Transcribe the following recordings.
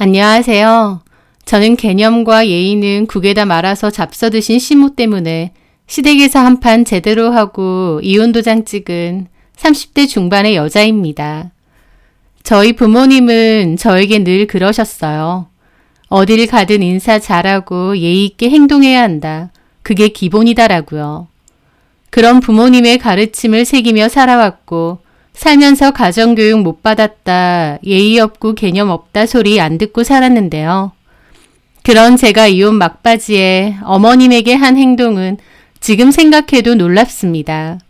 안녕하세요. 저는 개념과 예의는 국에다 말아서 잡숴드신 시모 때문에 시댁에서 한판 제대로 하고 이혼도장 찍은 30대 중반의 여자입니다. 저희 부모님은 저에게 늘 그러셨어요. 어딜 가든 인사 잘하고 예의 있게 행동해야 한다. 그게 기본이다라고요. 그런 부모님의 가르침을 새기며 살아왔고 살면서 가정교육 못 받았다, 예의 없고 개념 없다 소리 안 듣고 살았는데요. 그런 제가 이혼 막바지에 어머님에게 한 행동은 지금 생각해도 놀랍습니다.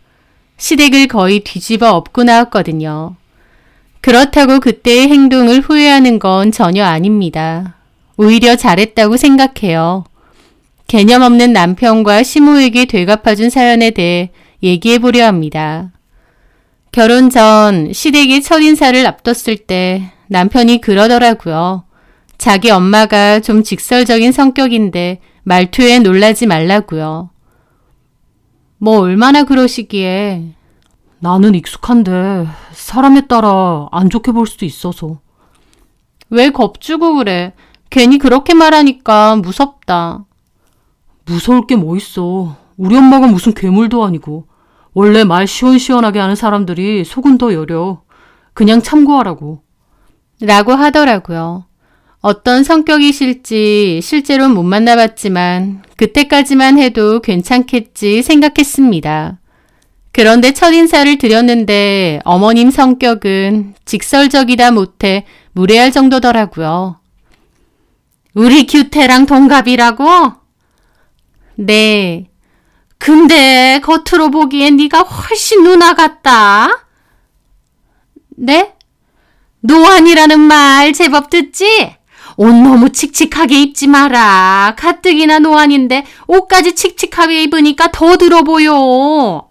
시댁을 거의 뒤집어 엎고 나왔거든요. 그렇다고 그때의 행동을 후회하는 건 전혀 아닙니다. 오히려 잘했다고 생각해요. 개념 없는 남편과 시모에게 되갚아준 사연에 대해 얘기해보려 합니다. 결혼 전 시댁의 첫인사를 앞뒀을 때 남편이 그러더라고요. 자기 엄마가 좀 직설적인 성격인데 말투에 놀라지 말라고요. 뭐 얼마나 그러시기에. 나는 익숙한데 사람에 따라 안 좋게 볼 수도 있어서. 왜 겁주고 그래? 괜히 그렇게 말하니까 무섭다. 무서울 게 뭐 있어. 우리 엄마가 무슨 괴물도 아니고. 원래 말 시원시원하게 하는 사람들이 속은 더 여려. 그냥 참고하라고. 라고 하더라고요. 어떤 성격이실지 실제로 못 만나봤지만 그때까지만 해도 괜찮겠지 생각했습니다. 그런데 첫인사를 드렸는데 어머님 성격은 직설적이다 못해 무례할 정도더라고요. 우리 규태랑 동갑이라고? 네. 근데 겉으로 보기엔 네가 훨씬 누나 같다. 네? 노안이라는 말 제법 듣지? 옷 너무 칙칙하게 입지 마라. 가뜩이나 노안인데 옷까지 칙칙하게 입으니까 더 들어 보여.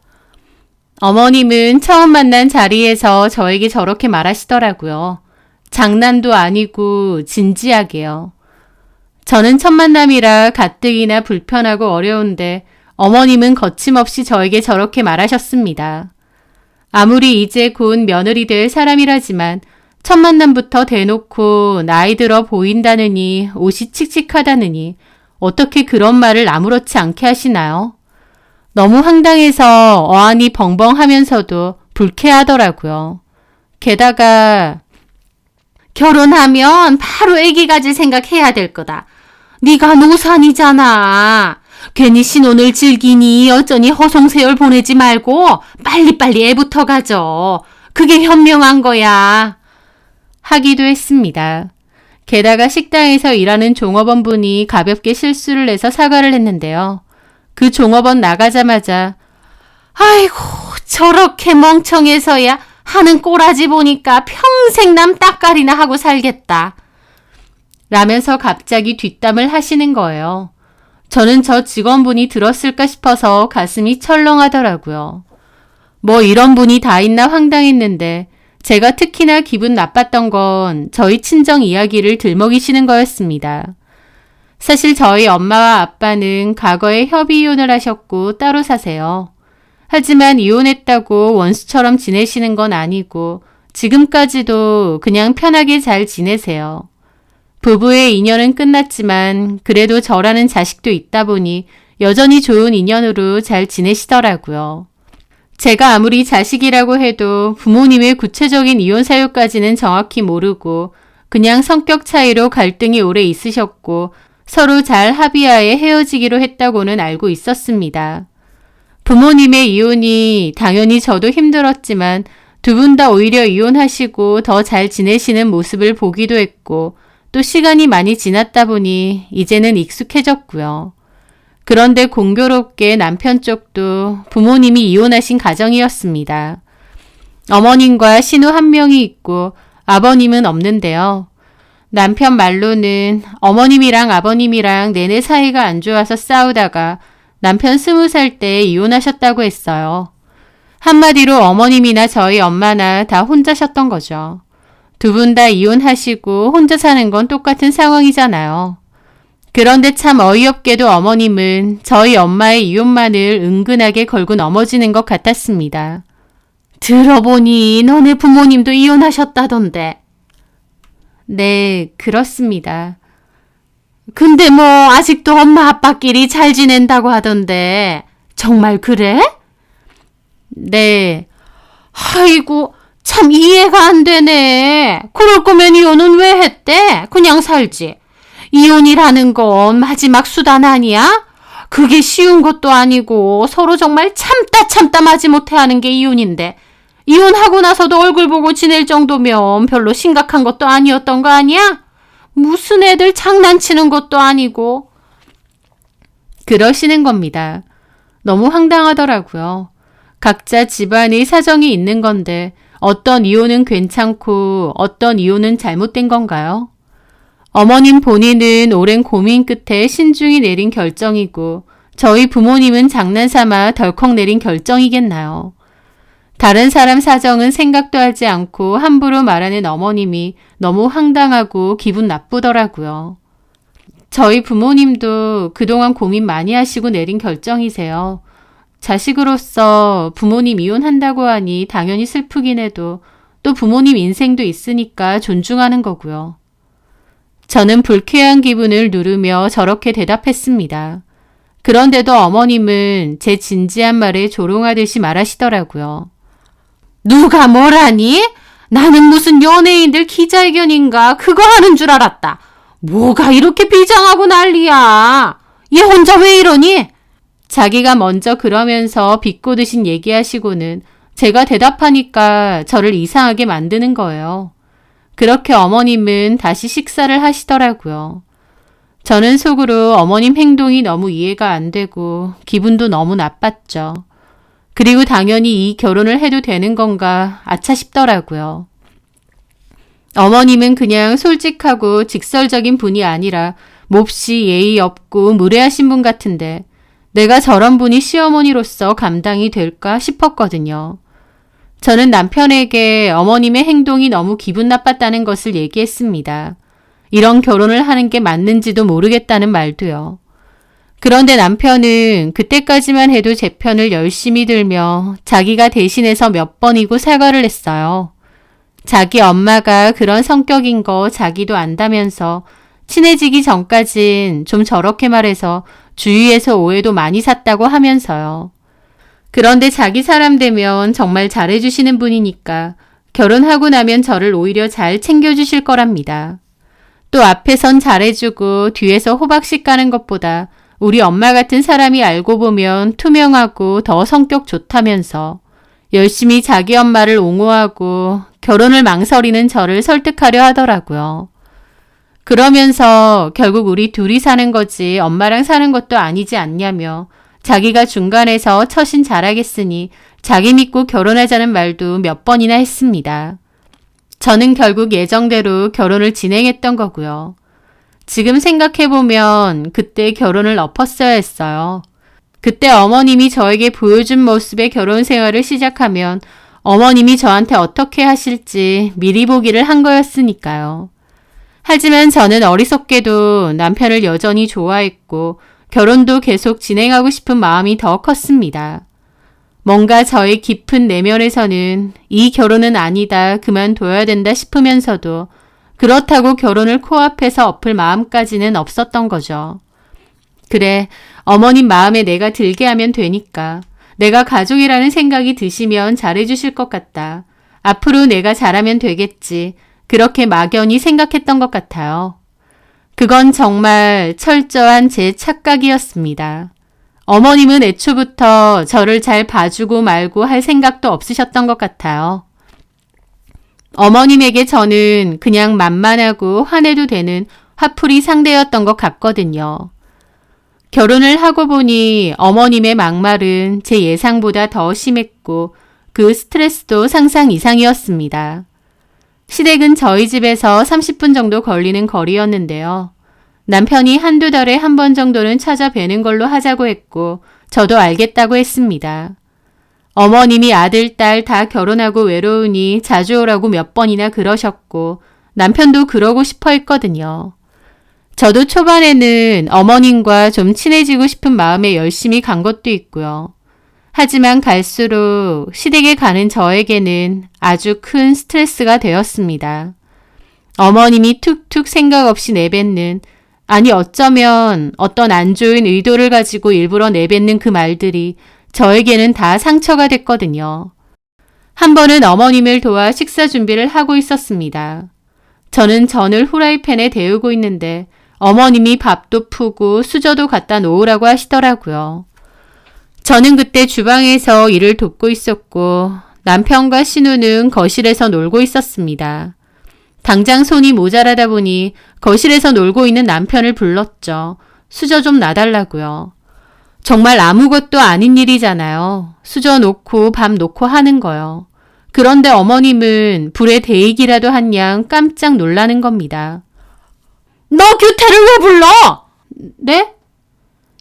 어머님은 처음 만난 자리에서 저에게 저렇게 말하시더라고요. 장난도 아니고 진지하게요. 저는 첫 만남이라 가뜩이나 불편하고 어려운데 어머님은 거침없이 저에게 저렇게 말하셨습니다. 아무리 이제 곧 며느리 될 사람이라지만 첫 만남부터 대놓고 나이 들어 보인다느니 옷이 칙칙하다느니 어떻게 그런 말을 아무렇지 않게 하시나요? 너무 황당해서 어안이 벙벙하면서도 불쾌하더라고요. 게다가 결혼하면 바로 아기 가질 생각해야 될 거다. 네가 노산이잖아. 괜히 신혼을 즐기니 어쩌니 허송세월 보내지 말고 빨리빨리 애부터 가져. 그게 현명한 거야. 하기도 했습니다. 게다가 식당에서 일하는 종업원분이 가볍게 실수를 해서 사과를 했는데요. 그 종업원 나가자마자 아이고 저렇게 멍청해서야 하는 꼬라지 보니까 평생 남 따까리나 하고 살겠다. 라면서 갑자기 뒷담을 하시는 거예요. 저는 저 직원분이 들었을까 싶어서 가슴이 철렁하더라고요. 뭐 이런 분이 다 있나 황당했는데 제가 특히나 기분 나빴던 건 저희 친정 이야기를 들먹이시는 거였습니다. 사실 저희 엄마와 아빠는 과거에 협의 이혼을 하셨고 따로 사세요. 하지만 이혼했다고 원수처럼 지내시는 건 아니고 지금까지도 그냥 편하게 잘 지내세요. 부부의 인연은 끝났지만 그래도 저라는 자식도 있다 보니 여전히 좋은 인연으로 잘 지내시더라고요. 제가 아무리 자식이라고 해도 부모님의 구체적인 이혼 사유까지는 정확히 모르고 그냥 성격 차이로 갈등이 오래 있으셨고 서로 잘 합의하에 헤어지기로 했다고는 알고 있었습니다. 부모님의 이혼이 당연히 저도 힘들었지만 두 분 다 오히려 이혼하시고 더 잘 지내시는 모습을 보기도 했고 또 시간이 많이 지났다 보니 이제는 익숙해졌고요. 그런데 공교롭게 남편 쪽도 부모님이 이혼하신 가정이었습니다. 어머님과 신우 한 명이 있고 아버님은 없는데요. 남편 말로는 어머님이랑 아버님이랑 내내 사이가 안 좋아서 싸우다가 남편 20살 때 이혼하셨다고 했어요. 한마디로 어머님이나 저희 엄마나 다 혼자셨던 거죠. 두 분 다 이혼하시고 혼자 사는 건 똑같은 상황이잖아요. 그런데 참 어이없게도 어머님은 저희 엄마의 이혼만을 은근하게 걸고 넘어지는 것 같았습니다. 들어보니 너네 부모님도 이혼하셨다던데. 네, 그렇습니다. 근데 뭐 아직도 엄마 아빠끼리 잘 지낸다고 하던데 정말 그래? 네. 아이고, 참 이해가 안 되네. 그럴 거면 이혼은 왜 했대? 그냥 살지. 이혼이라는 건 마지막 수단 아니야? 그게 쉬운 것도 아니고 서로 정말 참다 마지못해 하는 게 이혼인데 이혼하고 나서도 얼굴 보고 지낼 정도면 별로 심각한 것도 아니었던 거 아니야? 무슨 애들 장난치는 것도 아니고. 그러시는 겁니다. 너무 황당하더라고요. 각자 집안의 사정이 있는 건데 어떤 이혼은 괜찮고 어떤 이혼은 잘못된 건가요? 어머님 본인은 오랜 고민 끝에 신중히 내린 결정이고 저희 부모님은 장난삼아 덜컥 내린 결정이겠나요? 다른 사람 사정은 생각도 하지 않고 함부로 말하는 어머님이 너무 황당하고 기분 나쁘더라고요. 저희 부모님도 그동안 고민 많이 하시고 내린 결정이세요. 자식으로서 부모님 이혼한다고 하니 당연히 슬프긴 해도 또 부모님 인생도 있으니까 존중하는 거고요. 저는 불쾌한 기분을 누르며 저렇게 대답했습니다. 그런데도 어머님은 제 진지한 말에 조롱하듯이 말하시더라고요. 누가 뭐라니? 나는 무슨 연예인들 기자회견인가 그거 하는 줄 알았다. 뭐가 이렇게 비장하고 난리야. 얘 혼자 왜 이러니? 자기가 먼저 그러면서 비꼬듯이 얘기하시고는 제가 대답하니까 저를 이상하게 만드는 거예요. 그렇게 어머님은 다시 식사를 하시더라고요. 저는 속으로 어머님 행동이 너무 이해가 안 되고 기분도 너무 나빴죠. 그리고 당연히 이 결혼을 해도 되는 건가 아차 싶더라고요. 어머님은 그냥 솔직하고 직설적인 분이 아니라 몹시 예의 없고 무례하신 분 같은데 내가 저런 분이 시어머니로서 감당이 될까 싶었거든요. 저는 남편에게 어머님의 행동이 너무 기분 나빴다는 것을 얘기했습니다. 이런 결혼을 하는 게 맞는지도 모르겠다는 말도요. 그런데 남편은 그때까지만 해도 제 편을 열심히 들며 자기가 대신해서 몇 번이고 사과를 했어요. 자기 엄마가 그런 성격인 거 자기도 안다면서 친해지기 전까진 좀 저렇게 말해서 주위에서 오해도 많이 샀다고 하면서요. 그런데 자기 사람 되면 정말 잘해주시는 분이니까 결혼하고 나면 저를 오히려 잘 챙겨주실 거랍니다. 또 앞에선 잘해주고 뒤에서 호박씩 까는 것보다 우리 엄마 같은 사람이 알고 보면 투명하고 더 성격 좋다면서 열심히 자기 엄마를 옹호하고 결혼을 망설이는 저를 설득하려 하더라고요. 그러면서 결국 우리 둘이 사는 거지 엄마랑 사는 것도 아니지 않냐며 자기가 중간에서 처신 잘하겠으니 자기 믿고 결혼하자는 말도 몇 번이나 했습니다. 저는 결국 예정대로 결혼을 진행했던 거고요. 지금 생각해보면 그때 결혼을 엎었어야 했어요. 그때 어머님이 저에게 보여준 모습의 결혼 생활을 시작하면 어머님이 저한테 어떻게 하실지 미리 보기를 한 거였으니까요. 하지만 저는 어리석게도 남편을 여전히 좋아했고 결혼도 계속 진행하고 싶은 마음이 더 컸습니다. 뭔가 저의 깊은 내면에서는 이 결혼은 아니다, 그만둬야 된다 싶으면서도 그렇다고 결혼을 코앞에서 엎을 마음까지는 없었던 거죠. 그래, 어머님 마음에 내가 들게 하면 되니까. 내가 가족이라는 생각이 드시면 잘해주실 것 같다. 앞으로 내가 잘하면 되겠지. 그렇게 막연히 생각했던 것 같아요. 그건 정말 철저한 제 착각이었습니다. 어머님은 애초부터 저를 잘 봐주고 말고 할 생각도 없으셨던 것 같아요. 어머님에게 저는 그냥 만만하고 화내도 되는 화풀이 상대였던 것 같거든요. 결혼을 하고 보니 어머님의 막말은 제 예상보다 더 심했고 그 스트레스도 상상 이상이었습니다. 시댁은 저희 집에서 30분 정도 걸리는 거리였는데요. 남편이 한두 달에 한 번 정도는 찾아뵈는 걸로 하자고 했고 저도 알겠다고 했습니다. 어머님이 아들, 딸 다 결혼하고 외로우니 자주 오라고 몇 번이나 그러셨고 남편도 그러고 싶어 했거든요. 저도 초반에는 어머님과 좀 친해지고 싶은 마음에 열심히 간 것도 있고요. 하지만 갈수록 시댁에 가는 저에게는 아주 큰 스트레스가 되었습니다. 어머님이 툭툭 생각 없이 내뱉는, 아니 어쩌면 어떤 안 좋은 의도를 가지고 일부러 내뱉는 그 말들이 저에게는 다 상처가 됐거든요. 한 번은 어머님을 도와 식사 준비를 하고 있었습니다. 저는 전을 후라이팬에 데우고 있는데 어머님이 밥도 푸고 수저도 갖다 놓으라고 하시더라고요. 저는 그때 주방에서 일을 돕고 있었고 남편과 신우는 거실에서 놀고 있었습니다. 당장 손이 모자라다 보니 거실에서 놀고 있는 남편을 불렀죠. 수저 좀 놔달라고요. 정말 아무것도 아닌 일이잖아요. 수저 놓고 밥 놓고 하는 거요. 그런데 어머님은 불에 데이기라도 한 양 깜짝 놀라는 겁니다. 너 규태를 왜 불러? 네?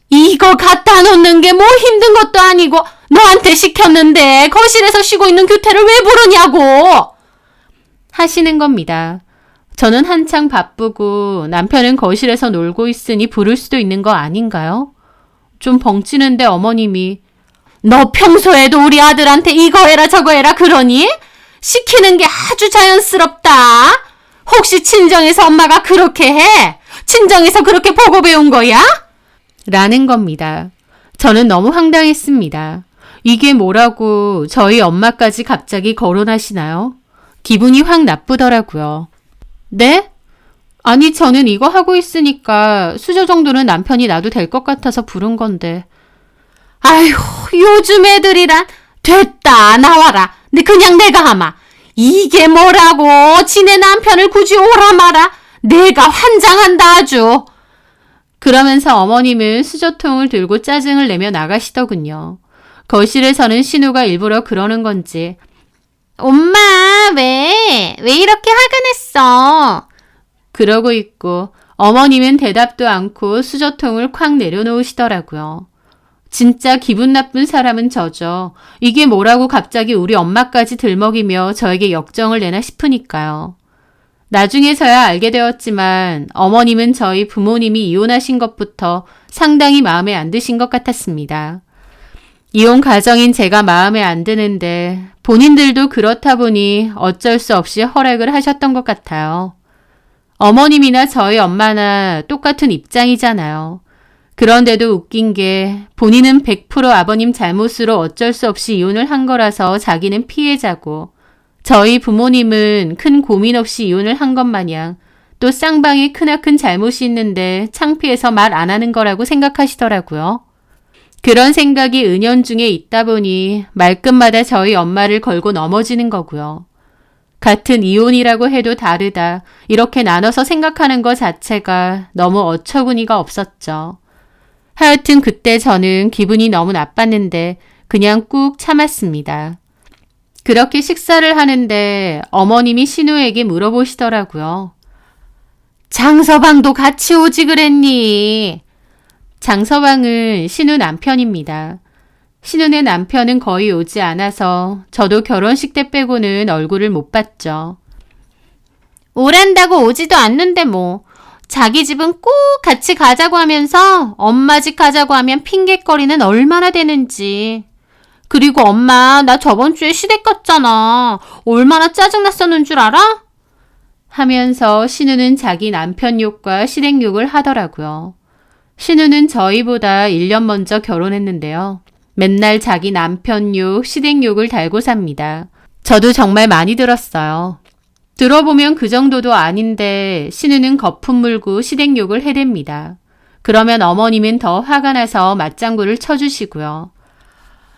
이거 갖다 놓는 게 뭐 힘든 것도 아니고 너한테 시켰는데 거실에서 쉬고 있는 규태를 왜 부르냐고 하시는 겁니다. 저는 한창 바쁘고 남편은 거실에서 놀고 있으니 부를 수도 있는 거 아닌가요? 좀 벙찌는데 어머님이 너 평소에도 우리 아들한테 이거 해라 저거 해라 그러니? 시키는 게 아주 자연스럽다. 혹시 친정에서 엄마가 그렇게 해? 친정에서 그렇게 보고 배운 거야? 라는 겁니다. 저는 너무 황당했습니다. 이게 뭐라고 저희 엄마까지 갑자기 거론하시나요? 기분이 확 나쁘더라고요. 네? 아니 저는 이거 하고 있으니까 수저 정도는 남편이 놔도 될 것 같아서 부른 건데. 아휴 요즘 애들이란 됐다 나와라. 근데 그냥 내가 하마. 이게 뭐라고 지네 남편을 굳이 오라 마라. 내가 환장한다 아주. 그러면서 어머님은 수저통을 들고 짜증을 내며 나가시더군요. 거실에서는 신우가 일부러 그러는 건지 엄마 왜 이렇게 화가 났어? 그러고 있고 어머님은 대답도 않고 수저통을 콱 내려놓으시더라고요. 진짜 기분 나쁜 사람은 저죠. 이게 뭐라고 갑자기 우리 엄마까지 들먹이며 저에게 역정을 내나 싶으니까요. 나중에서야 알게 되었지만 어머님은 저희 부모님이 이혼하신 것부터 상당히 마음에 안 드신 것 같았습니다. 이혼 가정인 제가 마음에 안 드는데 본인들도 그렇다 보니 어쩔 수 없이 허락을 하셨던 것 같아요. 어머님이나 저희 엄마나 똑같은 입장이잖아요. 그런데도 웃긴 게 본인은 100% 아버님 잘못으로 어쩔 수 없이 이혼을 한 거라서 자기는 피해자고 저희 부모님은 큰 고민 없이 이혼을 한 것 마냥 또 쌍방에 크나큰 잘못이 있는데 창피해서 말 안 하는 거라고 생각하시더라고요. 그런 생각이 은연중에 있다 보니 말끝마다 저희 엄마를 걸고 넘어지는 거고요. 같은 이혼이라고 해도 다르다 이렇게 나눠서 생각하는 것 자체가 너무 어처구니가 없었죠. 하여튼 그때 저는 기분이 너무 나빴는데 그냥 꾹 참았습니다. 그렇게 식사를 하는데 어머님이 신우에게 물어보시더라고요. 장서방도 같이 오지 그랬니? 장서방은 신우 남편입니다. 신우네 남편은 거의 오지 않아서 저도 결혼식 때 빼고는 얼굴을 못 봤죠. 오란다고 오지도 않는데 뭐. 자기 집은 꼭 같이 가자고 하면서 엄마 집 가자고 하면 핑곗거리는 얼마나 되는지. 그리고 엄마 나 저번 주에 시댁 갔잖아. 얼마나 짜증났었는 줄 알아? 하면서 신우는 자기 남편 욕과 시댁 욕을 하더라고요. 신우는 저희보다 1년 먼저 결혼했는데요. 맨날 자기 남편 욕, 시댁 욕을 달고 삽니다. 저도 정말 많이 들었어요. 들어보면 그 정도도 아닌데 신우는 거품 물고 시댁 욕을 해댑니다. 그러면 어머님은 더 화가 나서 맞장구를 쳐주시고요.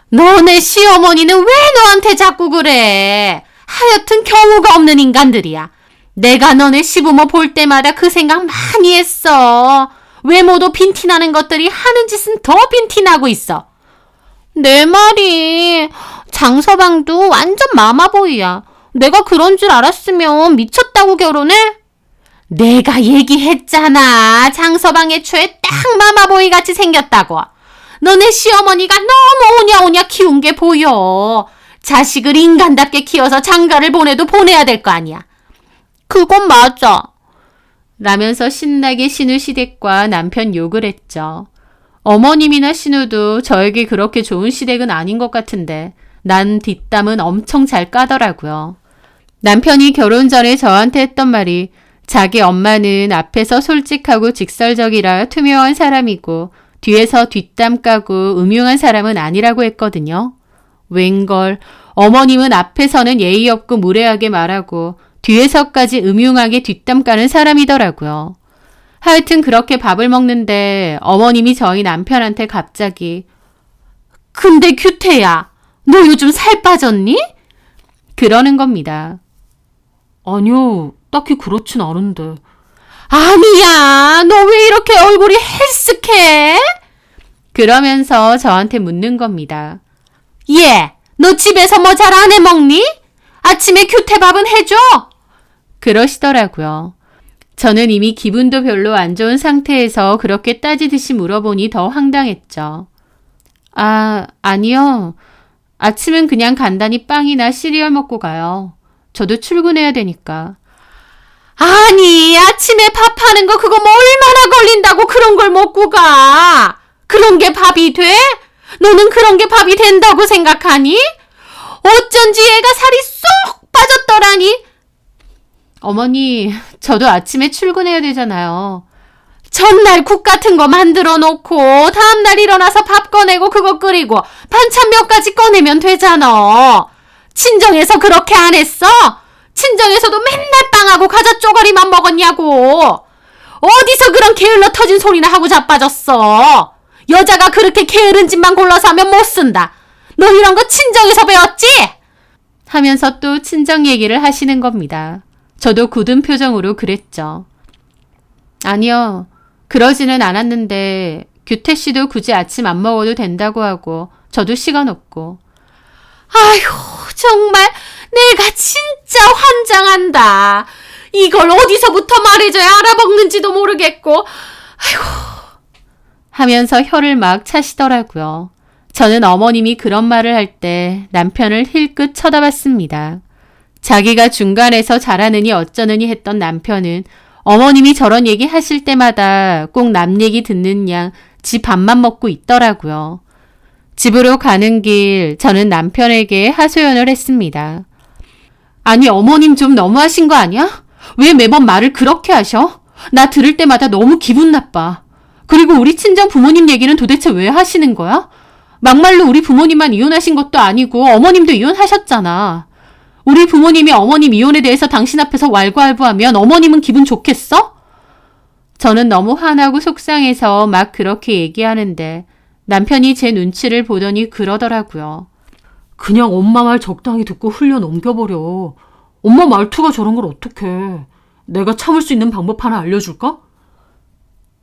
너네 시어머니는 왜 너한테 자꾸 그래? 하여튼 경우가 없는 인간들이야. 내가 너네 시부모 볼 때마다 그 생각 많이 했어. 외모도 빈티나는 것들이 하는 짓은 더 빈티나고 있어. 내 말이 장서방도 완전 마마보이야. 내가 그런 줄 알았으면 미쳤다고 결혼해? 내가 얘기했잖아. 장서방 애초에 딱 마마보이 같이 생겼다고. 너네 시어머니가 너무 오냐오냐 키운 게 보여. 자식을 인간답게 키워서 장가를 보내도 보내야 될 거 아니야. 그건 맞아. 라면서 신나게 신우 시댁과 남편 욕을 했죠. 어머님이나 신우도 저에게 그렇게 좋은 시댁은 아닌 것 같은데 난 뒷담은 엄청 잘 까더라고요. 남편이 결혼 전에 저한테 했던 말이 자기 엄마는 앞에서 솔직하고 직설적이라 투명한 사람이고 뒤에서 뒷담 까고 음흉한 사람은 아니라고 했거든요. 웬걸 어머님은 앞에서는 예의 없고 무례하게 말하고 뒤에서까지 음흉하게 뒷담 까는 사람이더라고요. 하여튼 그렇게 밥을 먹는데 어머님이 저희 남편한테 갑자기 근데 규태야, 너 요즘 살 빠졌니? 그러는 겁니다. 아니요, 딱히 그렇진 않은데. 아니야, 너 왜 이렇게 얼굴이 헬쓱해? 그러면서 저한테 묻는 겁니다. 얘, 너 집에서 뭐 잘 안 해먹니? 아침에 규태밥은 해줘? 그러시더라고요. 저는 이미 기분도 별로 안 좋은 상태에서 그렇게 따지듯이 물어보니 더 황당했죠. 아니요. 아침은 그냥 간단히 빵이나 시리얼 먹고 가요. 저도 출근해야 되니까. 아니, 아침에 밥하는 거 그거 뭐 얼마나 걸린다고 그런 걸 먹고 가. 그런 게 밥이 돼? 너는 그런 게 밥이 된다고 생각하니? 어쩐지 얘가 살이 쏙 빠졌더라니. 어머니, 저도 아침에 출근해야 되잖아요. 전날 국 같은 거 만들어 놓고 다음날 일어나서 밥 꺼내고 그거 끓이고 반찬 몇 가지 꺼내면 되잖아. 친정에서 그렇게 안 했어? 친정에서도 맨날 빵하고 과자 쪼가리만 먹었냐고. 어디서 그런 게을러 터진 소리나 하고 자빠졌어. 여자가 그렇게 게으른 집만 골라서 하면 못 쓴다. 너 이런 거 친정에서 배웠지? 하면서 또 친정 얘기를 하시는 겁니다. 저도 굳은 표정으로 그랬죠. 아니요. 그러지는 않았는데 규태 씨도 굳이 아침 안 먹어도 된다고 하고 저도 시간 없고. 아휴, 정말 내가 진짜 환장한다. 이걸 어디서부터 말해줘야 알아먹는지도 모르겠고. 아이고. 하면서 혀를 막 차시더라고요. 저는 어머님이 그런 말을 할 때 남편을 힐끗 쳐다봤습니다. 자기가 중간에서 잘하느니 어쩌느니 했던 남편은 어머님이 저런 얘기 하실 때마다 꼭 남 얘기 듣는 양 지 밥만 먹고 있더라고요. 집으로 가는 길 저는 남편에게 하소연을 했습니다. 아니, 어머님 좀 너무하신 거 아니야? 왜 매번 말을 그렇게 하셔? 나 들을 때마다 너무 기분 나빠. 그리고 우리 친정 부모님 얘기는 도대체 왜 하시는 거야? 막말로 우리 부모님만 이혼하신 것도 아니고 어머님도 이혼하셨잖아. 우리 부모님이 어머님 이혼에 대해서 당신 앞에서 왈가왈부하면 어머님은 기분 좋겠어? 저는 너무 화나고 속상해서 막 그렇게 얘기하는데 남편이 제 눈치를 보더니 그러더라고요. 그냥 엄마 말 적당히 듣고 흘려 넘겨버려. 엄마 말투가 저런 걸 어떡해. 내가 참을 수 있는 방법 하나 알려줄까?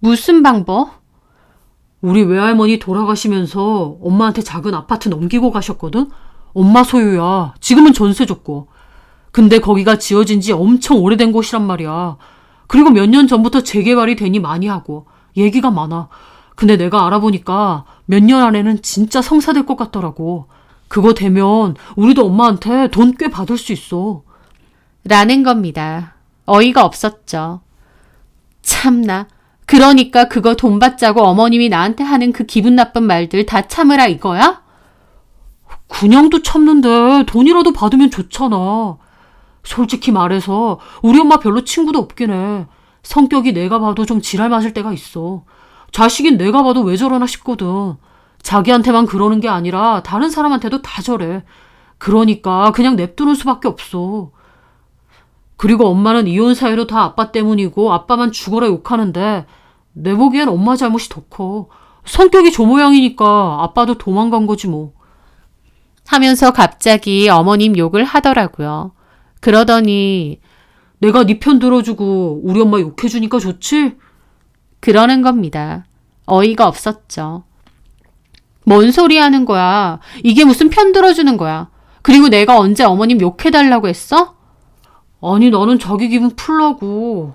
무슨 방법? 우리 외할머니 돌아가시면서 엄마한테 작은 아파트 넘기고 가셨거든? 엄마 소유야. 지금은 전세 줬고. 근데 거기가 지어진 지 엄청 오래된 곳이란 말이야. 그리고 몇 년 전부터 재개발이 되니 많이 하고 얘기가 많아. 근데 내가 알아보니까 몇 년 안에는 진짜 성사될 것 같더라고. 그거 되면 우리도 엄마한테 돈 꽤 받을 수 있어. 라는 겁니다. 어이가 없었죠. 참나. 그러니까 그거 돈 받자고 어머님이 나한테 하는 그 기분 나쁜 말들 다 참으라 이거야? 그냥도 참는데 돈이라도 받으면 좋잖아. 솔직히 말해서 우리 엄마 별로 친구도 없긴 해. 성격이 내가 봐도 좀 지랄 맞을 때가 있어. 자식인 내가 봐도 왜 저러나 싶거든. 자기한테만 그러는 게 아니라 다른 사람한테도 다 저래. 그러니까 그냥 냅두는 수밖에 없어. 그리고 엄마는 이혼 사유로 다 아빠 때문이고 아빠만 죽어라 욕하는데 내 보기엔 엄마 잘못이 더 커. 성격이 저 모양이니까 아빠도 도망간 거지 뭐. 하면서 갑자기 어머님 욕을 하더라고요. 그러더니 내가 네 편 들어주고 우리 엄마 욕해주니까 좋지? 그러는 겁니다. 어이가 없었죠. 뭔 소리 하는 거야. 이게 무슨 편 들어주는 거야. 그리고 내가 언제 어머님 욕해달라고 했어? 아니 나는 자기 기분 풀라고.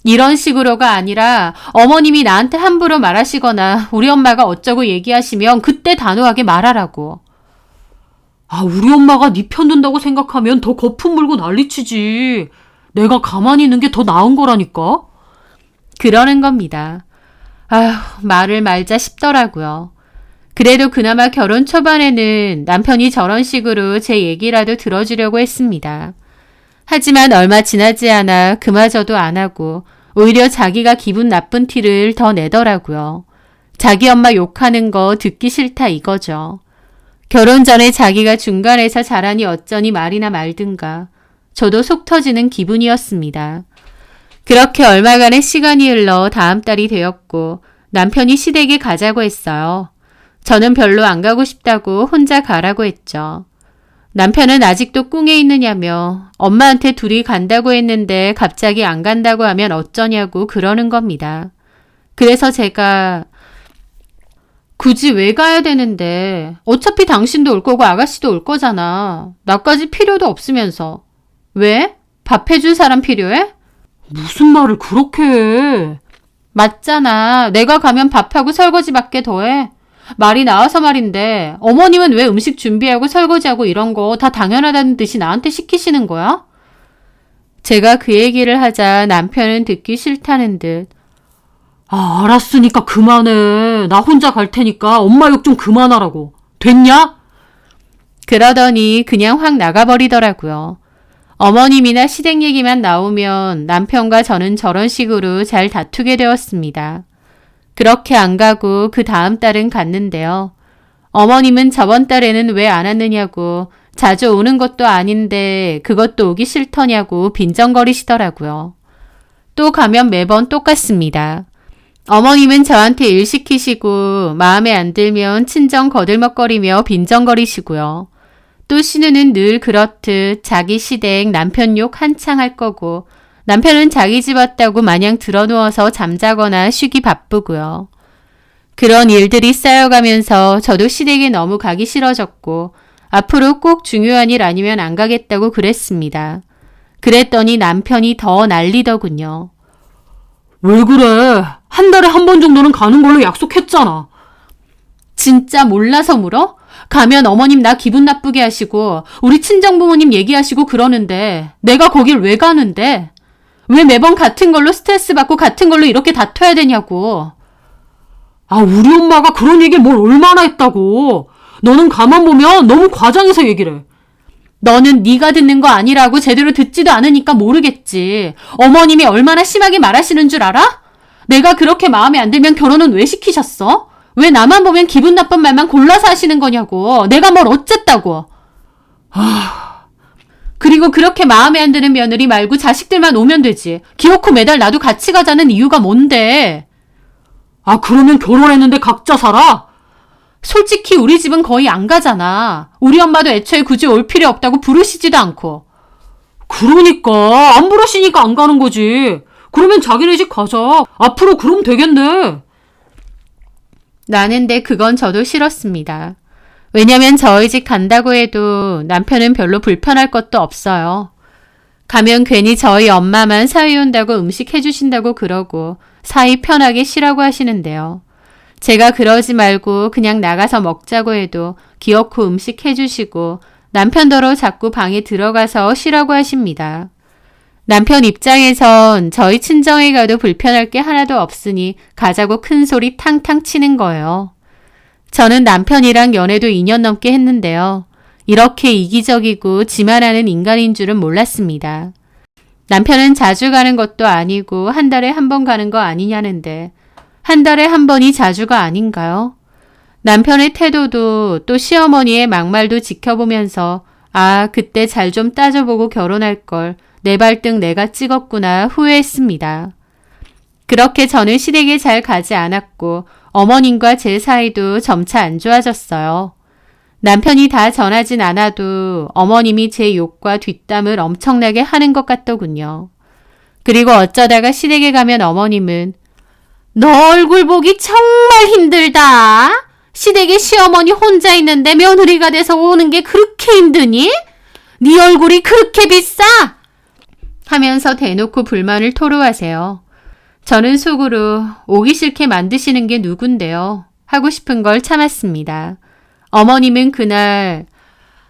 이런 식으로가 아니라 어머님이 나한테 함부로 말하시거나 우리 엄마가 어쩌고 얘기하시면 그때 단호하게 말하라고. 아, 우리 엄마가 네 편 든다고 생각하면 더 거품 물고 난리치지. 내가 가만히 있는 게 더 나은 거라니까. 그러는 겁니다. 아휴, 말을 말자 싶더라고요. 그래도 그나마 결혼 초반에는 남편이 저런 식으로 제 얘기라도 들어주려고 했습니다. 하지만 얼마 지나지 않아 그마저도 안 하고 오히려 자기가 기분 나쁜 티를 더 내더라고요. 자기 엄마 욕하는 거 듣기 싫다 이거죠. 결혼 전에 자기가 중간에서 잘하니 어쩌니 말이나 말든가. 저도 속 터지는 기분이었습니다. 그렇게 얼마간의 시간이 흘러 다음 달이 되었고 남편이 시댁에 가자고 했어요. 저는 별로 안 가고 싶다고 혼자 가라고 했죠. 남편은 아직도 꿍에 있느냐며 엄마한테 둘이 간다고 했는데 갑자기 안 간다고 하면 어쩌냐고 그러는 겁니다. 그래서 제가 굳이 왜 가야 되는데 어차피 당신도 올 거고 아가씨도 올 거잖아. 나까지 필요도 없으면서. 왜? 밥 해줄 사람 필요해? 무슨 말을 그렇게 해. 맞잖아. 내가 가면 밥하고 설거지밖에 더해. 말이 나와서 말인데 어머님은 왜 음식 준비하고 설거지하고 이런 거 다 당연하다는 듯이 나한테 시키시는 거야? 제가 그 얘기를 하자 남편은 듣기 싫다는 듯 아, 알았으니까 그만해. 나 혼자 갈 테니까 엄마 욕 좀 그만하라고. 됐냐? 그러더니 그냥 확 나가버리더라고요. 어머님이나 시댁 얘기만 나오면 남편과 저는 저런 식으로 잘 다투게 되었습니다. 그렇게 안 가고 그 다음 달은 갔는데요. 어머님은 저번 달에는 왜 안 왔느냐고 자주 오는 것도 아닌데 그것도 오기 싫더냐고 빈정거리시더라고요. 또 가면 매번 똑같습니다. 어머님은 저한테 일 시키시고 마음에 안 들면 친정 거들먹거리며 빈정거리시고요. 또 신우는 늘 그렇듯 자기 시댁 남편 욕 한창 할 거고 남편은 자기 집 왔다고 마냥 드러누워서 잠자거나 쉬기 바쁘고요. 그런 일들이 쌓여가면서 저도 시댁에 너무 가기 싫어졌고 앞으로 꼭 중요한 일 아니면 안 가겠다고 그랬습니다. 그랬더니 남편이 더 난리더군요. 왜 그래? 한 달에 한 번 정도는 가는 걸로 약속했잖아. 진짜 몰라서 물어? 가면 어머님 나 기분 나쁘게 하시고 우리 친정부모님 얘기하시고 그러는데 내가 거길 왜 가는데? 왜 매번 같은 걸로 스트레스 받고 같은 걸로 이렇게 다퉈야 되냐고. 아, 우리 엄마가 그런 얘기를 뭘 얼마나 했다고. 너는 가만 보면 너무 과장해서 얘기를 해. 너는 네가 듣는 거 아니라고 제대로 듣지도 않으니까 모르겠지. 어머님이 얼마나 심하게 말하시는 줄 알아? 내가 그렇게 마음에 안 들면 결혼은 왜 시키셨어? 왜 나만 보면 기분 나쁜 말만 골라서 하시는 거냐고. 내가 뭘 어쨌다고. 그리고 그렇게 마음에 안 드는 며느리 말고 자식들만 오면 되지. 기어코 매달 나도 같이 가자는 이유가 뭔데? 아, 그러면 결혼했는데 각자 살아? 솔직히 우리 집은 거의 안 가잖아. 우리 엄마도 애초에 굳이 올 필요 없다고 부르시지도 않고. 그러니까 안 부르시니까 안 가는 거지. 그러면 자기네 집 가자. 앞으로 그럼 되겠네. 나는데 그건 저도 싫었습니다. 왜냐면 저희 집 간다고 해도 남편은 별로 불편할 것도 없어요. 가면 괜히 저희 엄마만 사위 온다고 음식 해주신다고 그러고 사위 편하게 쉬라고 하시는데요. 제가 그러지 말고 그냥 나가서 먹자고 해도 기어코 음식 해주시고 남편더러 자꾸 방에 들어가서 쉬라고 하십니다. 남편 입장에선 저희 친정에 가도 불편할 게 하나도 없으니 가자고 큰 소리 탕탕 치는 거예요. 저는 남편이랑 연애도 2년 넘게 했는데요. 이렇게 이기적이고 지만하는 인간인 줄은 몰랐습니다. 남편은 자주 가는 것도 아니고 한 달에 한 번 가는 거 아니냐는데 한 달에 한 번이 자주가 아닌가요? 남편의 태도도 또 시어머니의 막말도 지켜보면서 아, 그때 잘 좀 따져보고 결혼할 걸 내 발등 내가 찍었구나 후회했습니다. 그렇게 저는 시댁에 잘 가지 않았고 어머님과 제 사이도 점차 안 좋아졌어요. 남편이 다 전하진 않아도 어머님이 제 욕과 뒷담을 엄청나게 하는 것 같더군요. 그리고 어쩌다가 시댁에 가면 어머님은 너 얼굴 보기 정말 힘들다. 시댁에 시어머니 혼자 있는데 며느리가 돼서 오는 게 그렇게 힘드니? 네 얼굴이 그렇게 비싸? 하면서 대놓고 불만을 토로하세요. 저는 속으로 오기 싫게 만드시는 게 누군데요? 하고 싶은 걸 참았습니다. 어머님은 그날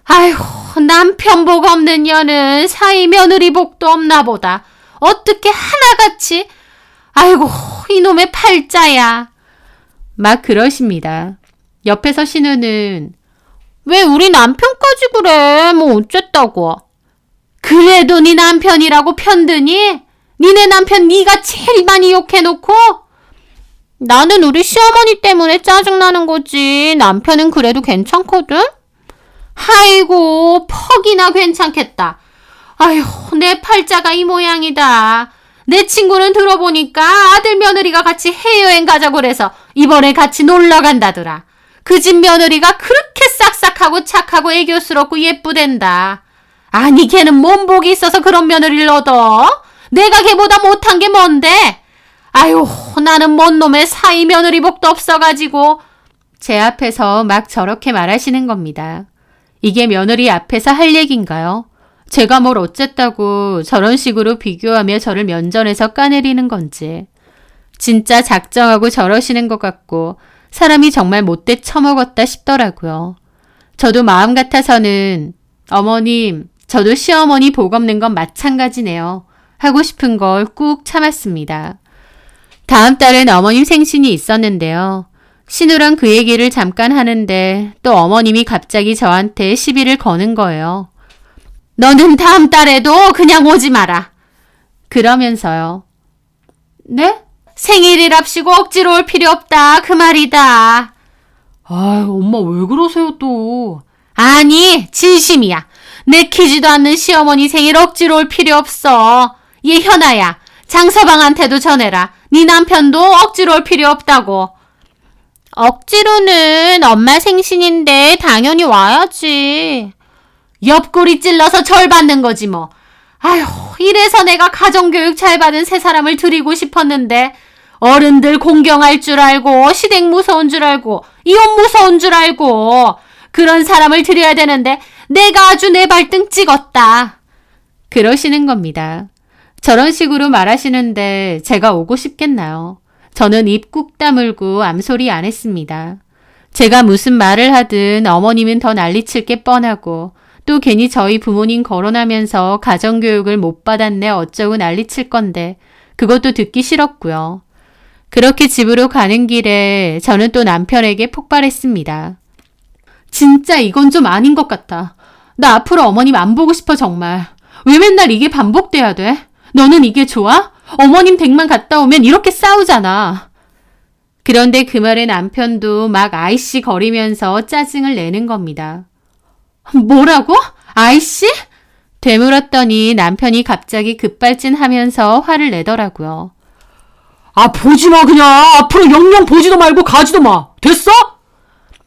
아이고 남편 복 없는 년은 사위 며느리 복도 없나 보다. 어떻게 하나같이 아이고 이놈의 팔자야. 막 그러십니다. 옆에서 신우는 왜 우리 남편까지 그래? 뭐 어쨌다고. 그 그래도 네 남편이라고 편드니? 니네 남편 네가 제일 많이 욕해놓고? 나는 우리 시어머니 때문에 짜증나는 거지. 남편은 그래도 괜찮거든? 아이고, 퍽이나 괜찮겠다. 아휴, 내 팔자가 이 모양이다. 내 친구는 들어보니까 아들 며느리가 같이 해외여행 가자고 그래서 이번에 같이 놀러 간다더라. 그 집 며느리가 그렇게 싹싹하고 착하고 애교스럽고 예쁘댄다. 아니, 걔는 몸복이 있어서 그런 며느리를 얻어? 내가 걔보다 못한 게 뭔데? 아유, 나는 뭔 놈의 사위 며느리 복도 없어가지고. 제 앞에서 막 저렇게 말하시는 겁니다. 이게 며느리 앞에서 할 얘기인가요? 제가 뭘 어쨌다고 저런 식으로 비교하며 저를 면전에서 까내리는 건지. 진짜 작정하고 저러시는 것 같고 사람이 정말 못돼 처먹었다 싶더라고요. 저도 마음 같아서는 어머님, 저도 시어머니 복 없는 건 마찬가지네요. 하고 싶은 걸 꾹 참았습니다. 다음 달엔 어머님 생신이 있었는데요. 신우랑 그 얘기를 잠깐 하는데 또 어머님이 갑자기 저한테 시비를 거는 거예요. 너는 다음 달에도 그냥 오지 마라. 그러면서요. 네? 생일이랍시고 억지로 올 필요 없다. 그 말이다. 아이, 엄마 왜 그러세요 또? 아니, 진심이야. 내키지도 않는 시어머니 생일 억지로 올 필요 없어. 얘 현아야, 장서방한테도 전해라. 네 남편도 억지로 올 필요 없다고. 억지로는 엄마 생신인데 당연히 와야지. 옆구리 찔러서 절 받는 거지 뭐. 아휴, 이래서 내가 가정교육 잘 받은 세 사람을 드리고 싶었는데 어른들 공경할 줄 알고 시댁 무서운 줄 알고 이혼 무서운 줄 알고 그런 사람을 드려야 되는데 내가 아주 내 발등 찍었다. 그러시는 겁니다. 저런 식으로 말하시는데 제가 오고 싶겠나요? 저는 입 꾹 다물고 암소리 안 했습니다. 제가 무슨 말을 하든 어머님은 더 난리칠 게 뻔하고 또 괜히 저희 부모님 거론하면서 가정교육을 못 받았네 어쩌고 난리칠 건데 그것도 듣기 싫었고요. 그렇게 집으로 가는 길에 저는 또 남편에게 폭발했습니다. 진짜 이건 좀 아닌 것 같다. 나 앞으로 어머님 안 보고 싶어 정말. 왜 맨날 이게 반복돼야 돼? 너는 이게 좋아? 어머님 댁만 갔다 오면 이렇게 싸우잖아. 그런데 그 말에 남편도 막 아이씨 거리면서 짜증을 내는 겁니다. 뭐라고? 아이씨? 되물었더니 남편이 갑자기 급발진하면서 화를 내더라고요. 아, 보지 마 그냥. 앞으로 영영 보지도 말고 가지도 마. 됐어?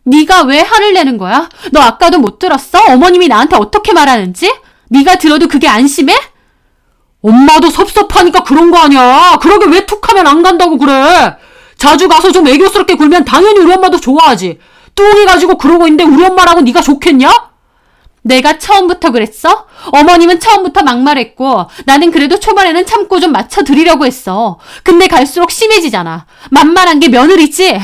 네가 왜 화를 내는 거야? 너 아까도 못 들었어? 어머님이 나한테 어떻게 말하는지? 네가 들어도 그게 안심해? 엄마도 섭섭하니까 그런 거 아니야. 그러게 왜 툭하면 안 간다고 그래. 자주 가서 좀 애교스럽게 굴면 당연히 우리 엄마도 좋아하지. 뚱이 가지고 그러고 있는데 우리 엄마라고 네가 좋겠냐? 내가 처음부터 그랬어? 어머님은 처음부터 막말했고 나는 그래도 초반에는 참고 좀 맞춰드리려고 했어. 근데 갈수록 심해지잖아. 만만한 게 며느리지?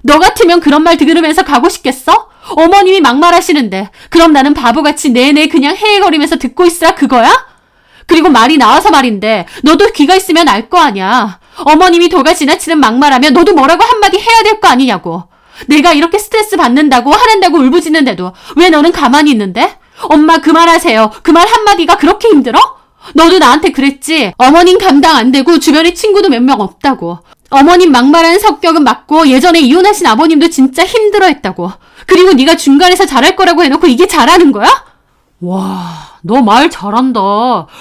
너 같으면 그런 말 들으면서 가고 싶겠어? 어머님이 막말하시는데 그럼 나는 바보같이 내내 그냥 헤헤거리면서 듣고 있어야 그거야? 그리고 말이 나와서 말인데 너도 귀가 있으면 알 거 아니야. 어머님이 도가 지나치는 막말하면 너도 뭐라고 한마디 해야 될 거 아니냐고. 내가 이렇게 스트레스 받는다고 화낸다고 울부짖는데도 왜 너는 가만히 있는데? 엄마 그만하세요. 그 말 한마디가 그렇게 힘들어? 너도 나한테 그랬지. 어머님 감당 안 되고 주변에 친구도 몇 명 없다고. 어머님 막말하는 성격은 맞고 예전에 이혼하신 아버님도 진짜 힘들어했다고. 그리고 네가 중간에서 잘할 거라고 해놓고 이게 잘하는 거야? 와, 너 말 잘한다.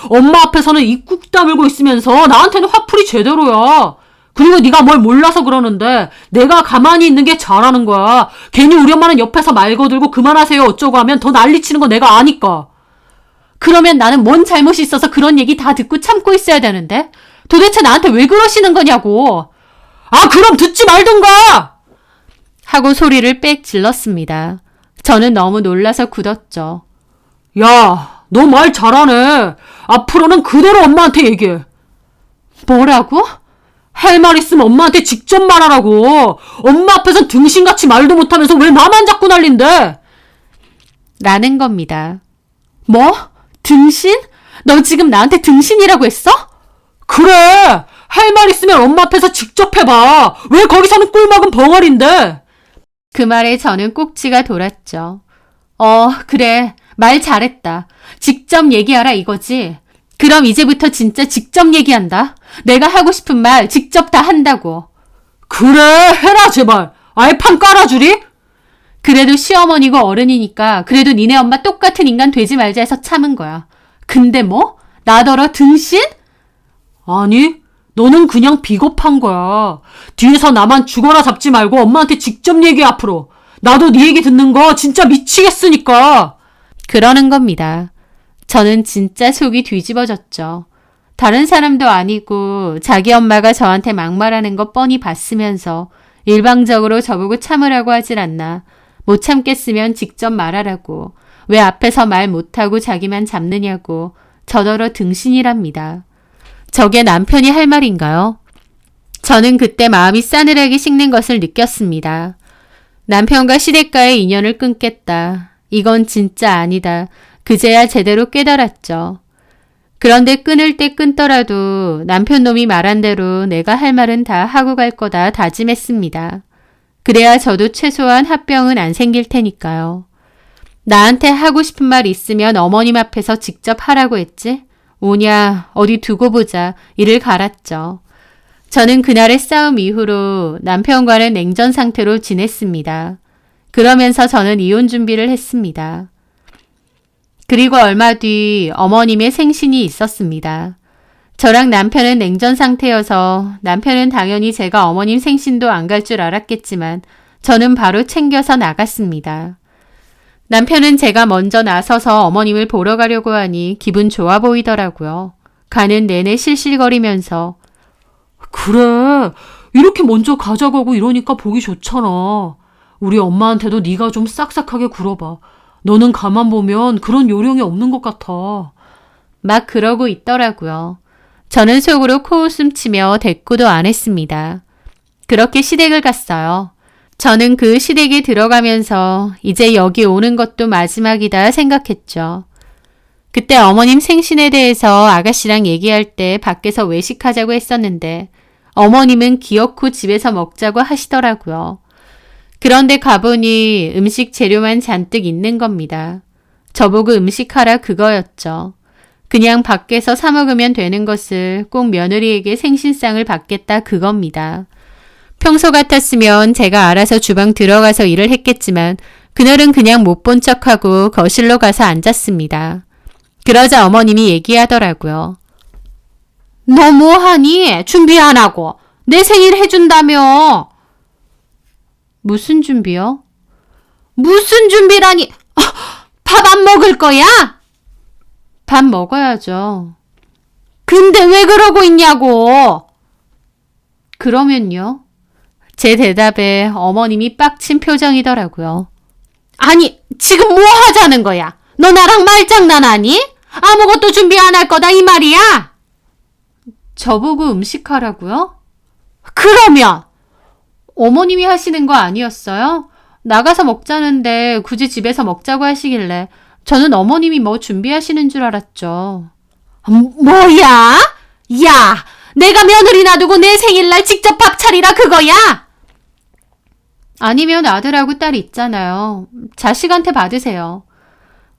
엄마 앞에서는 입 꾹 다물고 있으면서 나한테는 화풀이 제대로야. 그리고 네가 뭘 몰라서 그러는데 내가 가만히 있는 게 잘하는 거야. 괜히 우리 엄마는 옆에서 말 거들고 그만하세요 어쩌고 하면 더 난리치는 거 내가 아니까. 그러면 나는 뭔 잘못이 있어서 그런 얘기 다 듣고 참고 있어야 되는데? 도대체 나한테 왜 그러시는 거냐고. 아, 그럼 듣지 말던가! 하고 소리를 빽 질렀습니다. 저는 너무 놀라서 굳었죠. 야, 너 말 잘하네. 앞으로는 그대로 엄마한테 얘기해. 뭐라고? 할 말 있으면 엄마한테 직접 말하라고. 엄마 앞에선 등신같이 말도 못하면서 왜 나만 자꾸 난린대? 라는 겁니다. 뭐? 등신? 너 지금 나한테 등신이라고 했어? 그래. 할 말 있으면 엄마 앞에서 직접 해봐. 왜 거기서는 꿀먹은 벙어리인데? 그 말에 저는 꼭지가 돌았죠. 그래. 말 잘했다. 직접 얘기하라 이거지. 그럼 이제부터 진짜 직접 얘기한다. 내가 하고 싶은 말 직접 다 한다고. 그래, 해라, 제발. 아예 판 깔아주리? 그래도 시어머니고 어른이니까 그래도 니네 엄마 똑같은 인간 되지 말자 해서 참은 거야. 근데 뭐? 나더러 등신? 아니, 너는 그냥 비겁한 거야. 뒤에서 나만 죽어라 잡지 말고 엄마한테 직접 얘기해, 앞으로. 나도 네 얘기 듣는 거 진짜 미치겠으니까. 그러는 겁니다. 저는 진짜 속이 뒤집어졌죠. 다른 사람도 아니고 자기 엄마가 저한테 막말하는 거 뻔히 봤으면서 일방적으로 저보고 참으라고 하질 않나. 못 참겠으면 직접 말하라고. 왜 앞에서 말 못하고 자기만 잡느냐고. 저더러 등신이랍니다. 저게 남편이 할 말인가요? 저는 그때 마음이 싸늘하게 식는 것을 느꼈습니다. 남편과 시댁과의 인연을 끊겠다. 이건 진짜 아니다. 그제야 제대로 깨달았죠. 그런데 끊을 때 끊더라도 남편 놈이 말한 대로 내가 할 말은 다 하고 갈 거다 다짐했습니다. 그래야 저도 최소한 합병은 안 생길 테니까요. 나한테 하고 싶은 말 있으면 어머님 앞에서 직접 하라고 했지? 오냐, 어디 두고 보자. 이를 갈았죠. 저는 그날의 싸움 이후로 남편과는 냉전 상태로 지냈습니다. 그러면서 저는 이혼 준비를 했습니다. 그리고 얼마 뒤 어머님의 생신이 있었습니다. 저랑 남편은 냉전 상태여서 남편은 당연히 제가 어머님 생신도 안 갈 줄 알았겠지만 저는 바로 챙겨서 나갔습니다. 남편은 제가 먼저 나서서 어머님을 보러 가려고 하니 기분 좋아 보이더라고요. 가는 내내 실실거리면서 그래, 이렇게 먼저 가자고 하고 이러니까 보기 좋잖아. 우리 엄마한테도 네가 좀 싹싹하게 굴어봐. 너는 가만 보면 그런 요령이 없는 것 같아. 막 그러고 있더라고요. 저는 속으로 코웃음 치며 대꾸도 안 했습니다. 그렇게 시댁을 갔어요. 저는 그 시댁에 들어가면서 이제 여기 오는 것도 마지막이다 생각했죠. 그때 어머님 생신에 대해서 아가씨랑 얘기할 때 밖에서 외식하자고 했었는데 어머님은 기어코 집에서 먹자고 하시더라고요. 그런데 가보니 음식 재료만 잔뜩 있는 겁니다. 저보고 음식하라 그거였죠. 그냥 밖에서 사 먹으면 되는 것을 꼭 며느리에게 생신상을 받겠다 그겁니다. 평소 같았으면 제가 알아서 주방 들어가서 일을 했겠지만 그날은 그냥 못 본 척하고 거실로 가서 앉았습니다. 그러자 어머님이 얘기하더라고요. 너 뭐하니? 준비 안 하고. 내 생일 해준다며. 무슨 준비요? 무슨 준비라니? 밥 안 먹을 거야? 밥 먹어야죠. 근데 왜 그러고 있냐고. 그러면요? 제 대답에 어머님이 빡친 표정이더라고요. 아니, 지금 뭐 하자는 거야? 너 나랑 말장난하니? 아무것도 준비 안 할 거다 이 말이야? 저보고 음식하라고요? 그러면 어머님이 하시는 거 아니었어요? 나가서 먹자는데 굳이 집에서 먹자고 하시길래 저는 어머님이 뭐 준비하시는 줄 알았죠. 뭐야? 야, 내가 며느리 놔두고 내 생일날 직접 밥 차리라 그거야? 아니면 아들하고 딸 있잖아요. 자식한테 받으세요.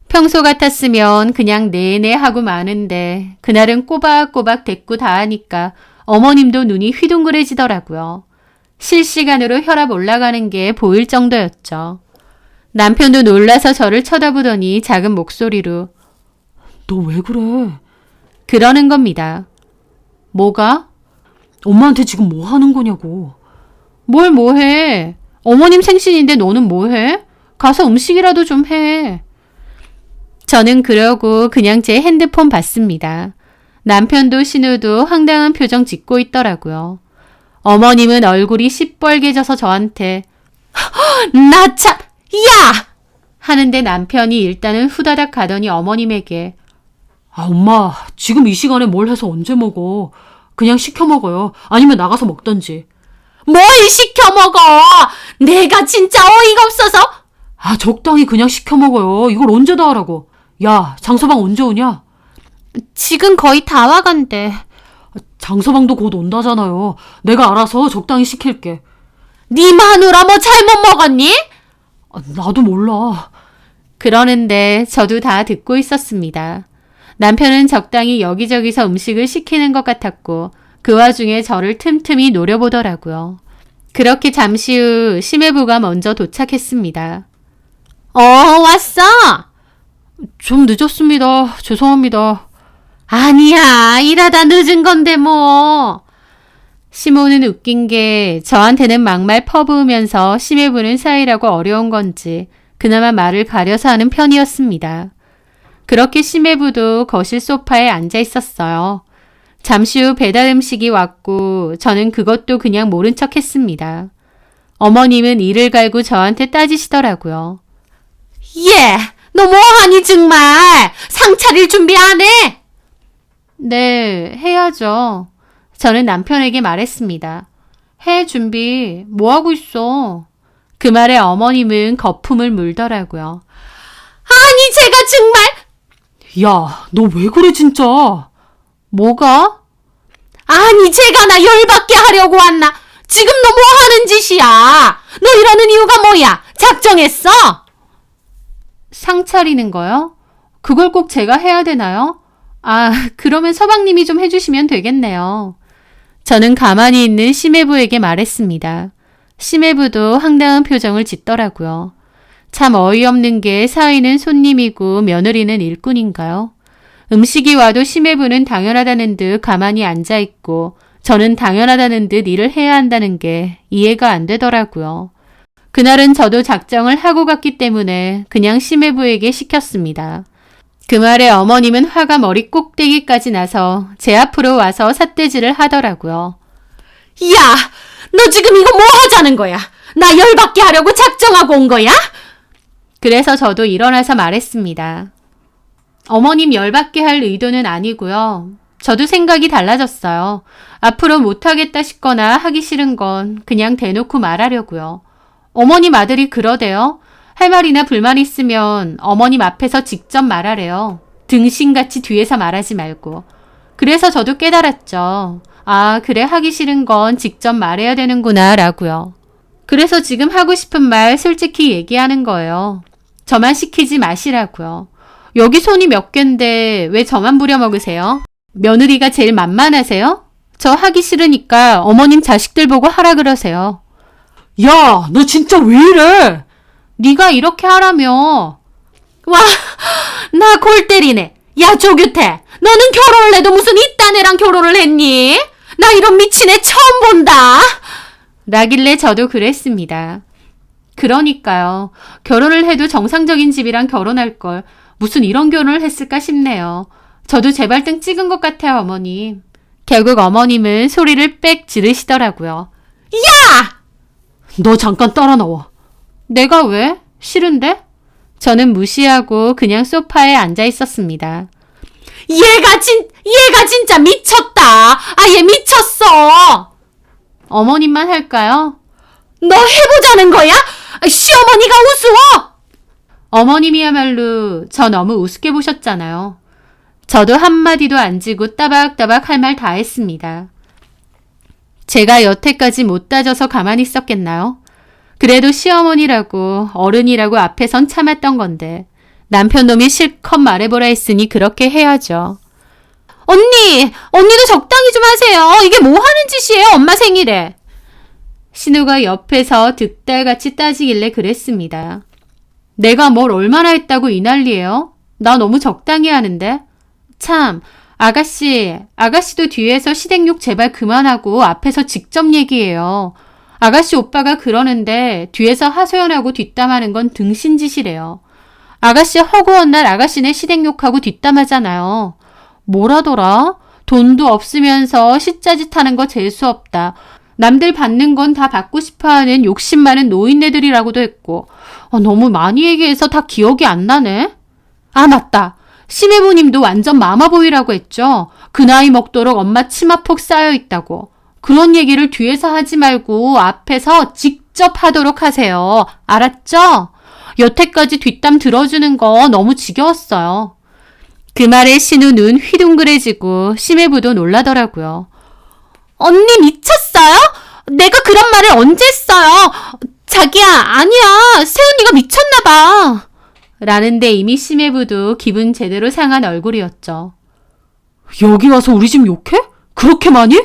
평소 같았으면 그냥 네네 하고 마는데 그날은 꼬박꼬박 대꾸 다 하니까 어머님도 눈이 휘둥그레지더라고요. 실시간으로 혈압 올라가는 게 보일 정도였죠. 남편도 놀라서 저를 쳐다보더니 작은 목소리로 너 왜 그래? 그러는 겁니다. 뭐가? 엄마한테 지금 뭐 하는 거냐고. 뭘 뭐해? 어머님 생신인데 너는 뭐해? 가서 음식이라도 좀 해. 저는 그러고 그냥 제 핸드폰 봤습니다. 남편도 신우도 황당한 표정 짓고 있더라고요. 어머님은 얼굴이 시뻘개져서 저한테 나 참, 야! 하는데 남편이 일단은 후다닥 가더니 어머님에게 엄마, 지금 이 시간에 뭘 해서 언제 먹어? 그냥 시켜 먹어요. 아니면 나가서 먹던지. 뭘 시켜 먹어! 내가 진짜 어이가 없어서! 적당히 그냥 시켜 먹어요. 이걸 언제 다 하라고. 야, 장서방 언제 오냐? 지금 거의 다 와간대. 장서방도 곧 온다잖아요. 내가 알아서 적당히 시킬게. 네 마누라 뭐 잘못 먹었니? 나도 몰라. 그러는데 저도 다 듣고 있었습니다. 남편은 적당히 여기저기서 음식을 시키는 것 같았고 그 와중에 저를 틈틈이 노려보더라고요. 그렇게 잠시 후 심해부가 먼저 도착했습니다. 왔어? 좀 늦었습니다. 죄송합니다. 아니야, 일하다 늦은 건데 뭐. 시모는 웃긴 게 저한테는 막말 퍼부으면서 심해부는 사이라고 어려운 건지 그나마 말을 가려서 하는 편이었습니다. 그렇게 심해부도 거실 소파에 앉아 있었어요. 잠시 후 배달 음식이 왔고 저는 그것도 그냥 모른 척 했습니다. 어머님은 이를 갈고 저한테 따지시더라고요. 예, 너 뭐하니 정말? 상 차릴 준비 안 해? 네, 해야죠. 저는 남편에게 말했습니다. 해 준비, 뭐 하고 있어? 그 말에 어머님은 거품을 물더라고요. 아니, 제가 정말... 야, 너 왜 그래 진짜? 뭐가? 아니, 제가 나 열받게 하려고 왔나? 지금 너 뭐 하는 짓이야? 너 이러는 이유가 뭐야? 작정했어? 상 차리는 거요? 그걸 꼭 제가 해야 되나요? 그러면 서방님이 좀 해주시면 되겠네요. 저는 가만히 있는 심해부에게 말했습니다. 심해부도 황당한 표정을 짓더라고요. 참 어이없는 게 사위는 손님이고 며느리는 일꾼인가요? 음식이 와도 심해부는 당연하다는 듯 가만히 앉아있고 저는 당연하다는 듯 일을 해야 한다는 게 이해가 안 되더라고요. 그날은 저도 작정을 하고 갔기 때문에 그냥 심해부에게 시켰습니다. 그 말에 어머님은 화가 머리 꼭대기까지 나서 제 앞으로 와서 삿대질을 하더라고요. 야! 너 지금 이거 뭐 하자는 거야? 나 열받게 하려고 작정하고 온 거야? 그래서 저도 일어나서 말했습니다. 어머님 열받게 할 의도는 아니고요. 저도 생각이 달라졌어요. 앞으로 못하겠다 싶거나 하기 싫은 건 그냥 대놓고 말하려고요. 어머님 아들이 그러대요. 할 말이나 불만 있으면 어머님 앞에서 직접 말하래요. 등신같이 뒤에서 말하지 말고. 그래서 저도 깨달았죠. 그래 하기 싫은 건 직접 말해야 되는구나 라고요. 그래서 지금 하고 싶은 말 솔직히 얘기하는 거예요. 저만 시키지 마시라고요. 여기 손이 몇 갠데 왜 저만 부려먹으세요? 며느리가 제일 만만하세요? 저 하기 싫으니까 어머님 자식들 보고 하라 그러세요. 야, 너 진짜 왜 이래? 네가 이렇게 하라며. 와, 나 골 때리네. 야, 조규태, 너는 결혼을 해도 무슨 이딴 애랑 결혼을 했니? 나 이런 미친 애 처음 본다. 라길래 저도 그랬습니다. 그러니까요. 결혼을 해도 정상적인 집이랑 결혼할 걸 무슨 이런 결혼을 했을까 싶네요. 저도 제 발등 찍은 것 같아요, 어머님. 결국 어머님은 소리를 빽 지르시더라고요. 야! 너 잠깐 따라 나와. 내가 왜? 싫은데? 저는 무시하고 그냥 소파에 앉아 있었습니다. 얘가 진짜 미쳤다. 얘 미쳤어. 어머님만 할까요? 너 해보자는 거야? 시어머니가 우스워. 어머님이야말로 저 너무 우습게 보셨잖아요. 저도 한마디도 안 지고 따박따박 할 말 다 했습니다. 제가 여태까지 못 따져서 가만히 있었겠나요? 그래도 시어머니라고 어른이라고 앞에선 참았던 건데 남편 놈이 실컷 말해보라 했으니 그렇게 해야죠. 언니도 적당히 좀 하세요. 이게 뭐 하는 짓이에요, 엄마 생일에. 신우가 옆에서 득달같이 따지길래 그랬습니다. 내가 뭘 얼마나 했다고 이 난리예요? 나 너무 적당히 하는데. 참, 아가씨도 뒤에서 시댁욕 제발 그만하고 앞에서 직접 얘기해요. 아가씨 오빠가 그러는데 뒤에서 하소연하고 뒷담하는 건 등신짓이래요. 아가씨 허구한 날 아가씨네 시댁욕하고 뒷담하잖아요. 뭐라더라? 돈도 없으면서 시짜짓 하는 거 재수없다. 남들 받는 건 다 받고 싶어하는 욕심 많은 노인네들이라고도 했고 너무 많이 얘기해서 다 기억이 안 나네. 맞다. 심해부님도 완전 마마보이라고 했죠. 그 나이 먹도록 엄마 치마폭 쌓여있다고. 그런 얘기를 뒤에서 하지 말고 앞에서 직접 하도록 하세요. 알았죠? 여태까지 뒷담 들어주는 거 너무 지겨웠어요. 그 말에 신우 눈 휘둥그레지고 심해부도 놀라더라고요. 언니 미쳤어요? 내가 그런 말을 언제 했어요? 자기야, 아니야. 새언니가 미쳤나봐. 라는데 이미 심해부도 기분 제대로 상한 얼굴이었죠. 여기 와서 우리 집 욕해? 그렇게 많이?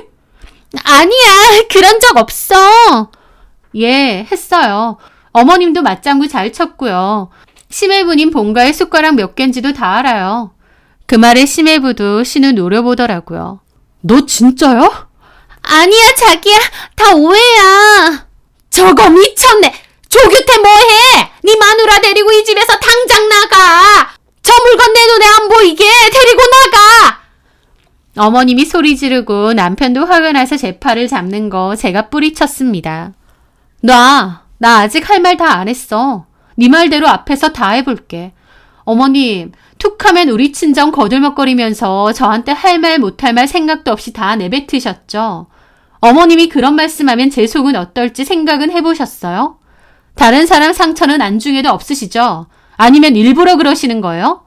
아니야, 그런 적 없어. 예, 했어요. 어머님도 맞장구 잘 쳤고요. 심해부님 본가의 숟가락 몇 개인지도 다 알아요. 그 말에 심해부도 신우 노려보더라고요. 너 진짜야? 아니야, 자기야. 다 오해야. 저거 미쳤네. 조규태 뭐해? 네 마누라 데리고 이 집에서 당장 나가. 저 물건 내 눈에 안 보이게 데리고 나가. 어머님이 소리 지르고 남편도 화가 나서 제 팔을 잡는 거 제가 뿌리쳤습니다. 나 아직 할 말 다 안 했어. 네 말대로 앞에서 다 해볼게. 어머님, 툭하면 우리 친정 거들먹거리면서 저한테 할 말 못할 말 생각도 없이 다 내뱉으셨죠. 어머님이 그런 말씀하면 제 속은 어떨지 생각은 해보셨어요? 다른 사람 상처는 안중에도 없으시죠? 아니면 일부러 그러시는 거예요?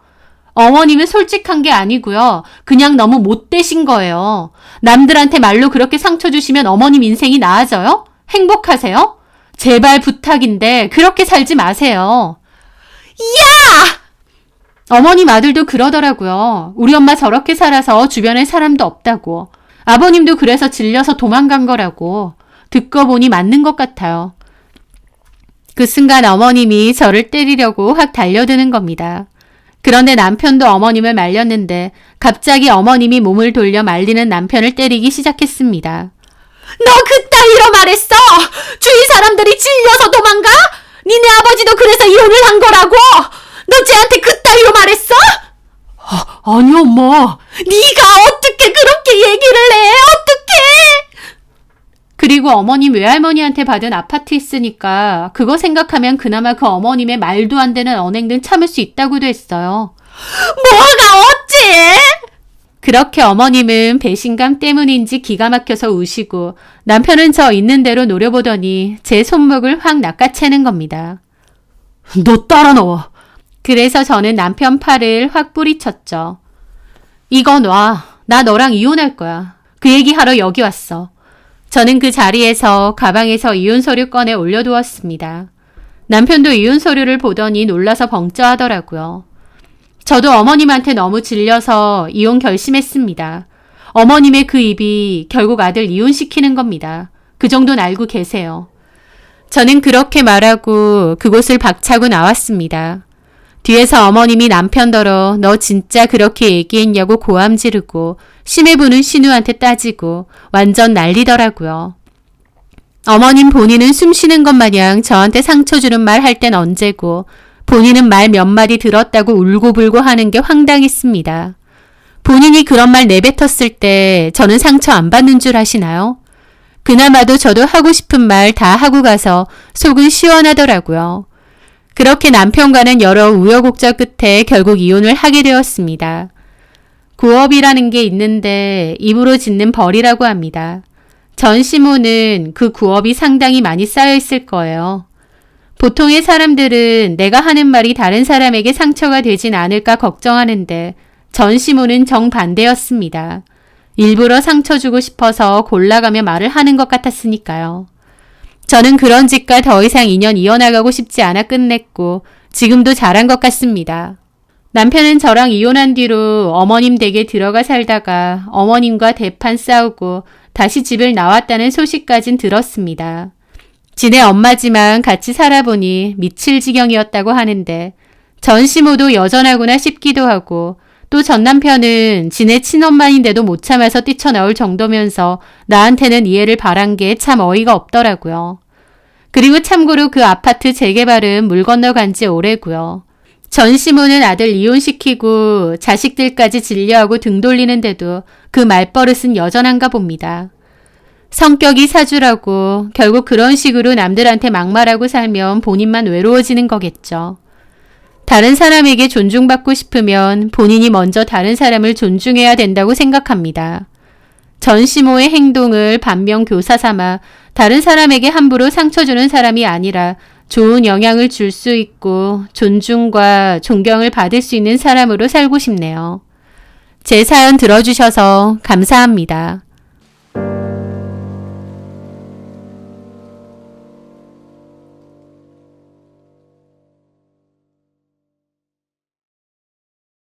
어머님은 솔직한 게 아니고요. 그냥 너무 못되신 거예요. 남들한테 말로 그렇게 상처 주시면 어머님 인생이 나아져요? 행복하세요? 제발 부탁인데 그렇게 살지 마세요. 야! 어머님 아들도 그러더라고요. 우리 엄마 저렇게 살아서 주변에 사람도 없다고. 아버님도 그래서 질려서 도망간 거라고. 듣고 보니 맞는 것 같아요. 그 순간 어머님이 저를 때리려고 확 달려드는 겁니다. 그런데 남편도 어머님을 말렸는데 갑자기 어머님이 몸을 돌려 말리는 남편을 때리기 시작했습니다. 너 그따위로 말했어? 주위 사람들이 질려서 도망가? 니네 아버지도 그래서 이혼을 한 거라고? 너 쟤한테 그따위로 말했어? 아니, 엄마. 네가 어떻게 그렇게 얘기를 해? 어떻게? 그리고 어머님 외할머니한테 받은 아파트 있으니까 그거 생각하면 그나마 그 어머님의 말도 안 되는 언행들 참을 수 있다고도 했어요. 뭐가 어째? 그렇게 어머님은 배신감 때문인지 기가 막혀서 우시고 남편은 저 있는 대로 노려보더니 제 손목을 확 낚아채는 겁니다. 너 따라 나와. 그래서 저는 남편 팔을 확 뿌리쳤죠. 이거 놔. 나 너랑 이혼할 거야. 그 얘기하러 여기 왔어. 저는 그 자리에서 가방에서 이혼 서류 꺼내 올려두었습니다. 남편도 이혼 서류를 보더니 놀라서 벙쪄하더라고요. 저도 어머님한테 너무 질려서 이혼 결심했습니다. 어머님의 그 입이 결국 아들 이혼시키는 겁니다. 그 정도는 알고 계세요. 저는 그렇게 말하고 그곳을 박차고 나왔습니다. 뒤에서 어머님이 남편더러 너 진짜 그렇게 얘기했냐고 고함 지르고 심해부는 신우한테 따지고 완전 난리더라고요. 어머님 본인은 숨 쉬는 것 마냥 저한테 상처 주는 말 할 땐 언제고 본인은 말 몇 마디 들었다고 울고불고 하는 게 황당했습니다. 본인이 그런 말 내뱉었을 때 저는 상처 안 받는 줄 아시나요? 그나마도 저도 하고 싶은 말 다 하고 가서 속은 시원하더라고요. 그렇게 남편과는 여러 우여곡절 끝에 결국 이혼을 하게 되었습니다. 구업이라는 게 있는데 입으로 짓는 벌이라고 합니다. 전 시모는 그 구업이 상당히 많이 쌓여 있을 거예요. 보통의 사람들은 내가 하는 말이 다른 사람에게 상처가 되진 않을까 걱정하는데 전 시모는 정반대였습니다. 일부러 상처 주고 싶어서 골라가며 말을 하는 것 같았으니까요. 저는 그런 집과 더 이상 인연 이어나가고 싶지 않아 끝냈고 지금도 잘한 것 같습니다. 남편은 저랑 이혼한 뒤로 어머님 댁에 들어가 살다가 어머님과 대판 싸우고 다시 집을 나왔다는 소식까진 들었습니다. 지네 엄마지만 같이 살아보니 미칠 지경이었다고 하는데 전 시모도 여전하구나 싶기도 하고 또 전 남편은 지네 친엄마인데도 못 참아서 뛰쳐나올 정도면서 나한테는 이해를 바란 게 참 어이가 없더라고요. 그리고 참고로 그 아파트 재개발은 물 건너간 지 오래고요. 전 시모는 아들 이혼시키고 자식들까지 진료하고 등 돌리는데도 그 말버릇은 여전한가 봅니다. 성격이 사주라고 결국 그런 식으로 남들한테 막말하고 살면 본인만 외로워지는 거겠죠. 다른 사람에게 존중받고 싶으면 본인이 먼저 다른 사람을 존중해야 된다고 생각합니다. 전 시모의 행동을 반면교사 삼아 다른 사람에게 함부로 상처 주는 사람이 아니라 좋은 영향을 줄 수 있고 존중과 존경을 받을 수 있는 사람으로 살고 싶네요. 제 사연 들어주셔서 감사합니다.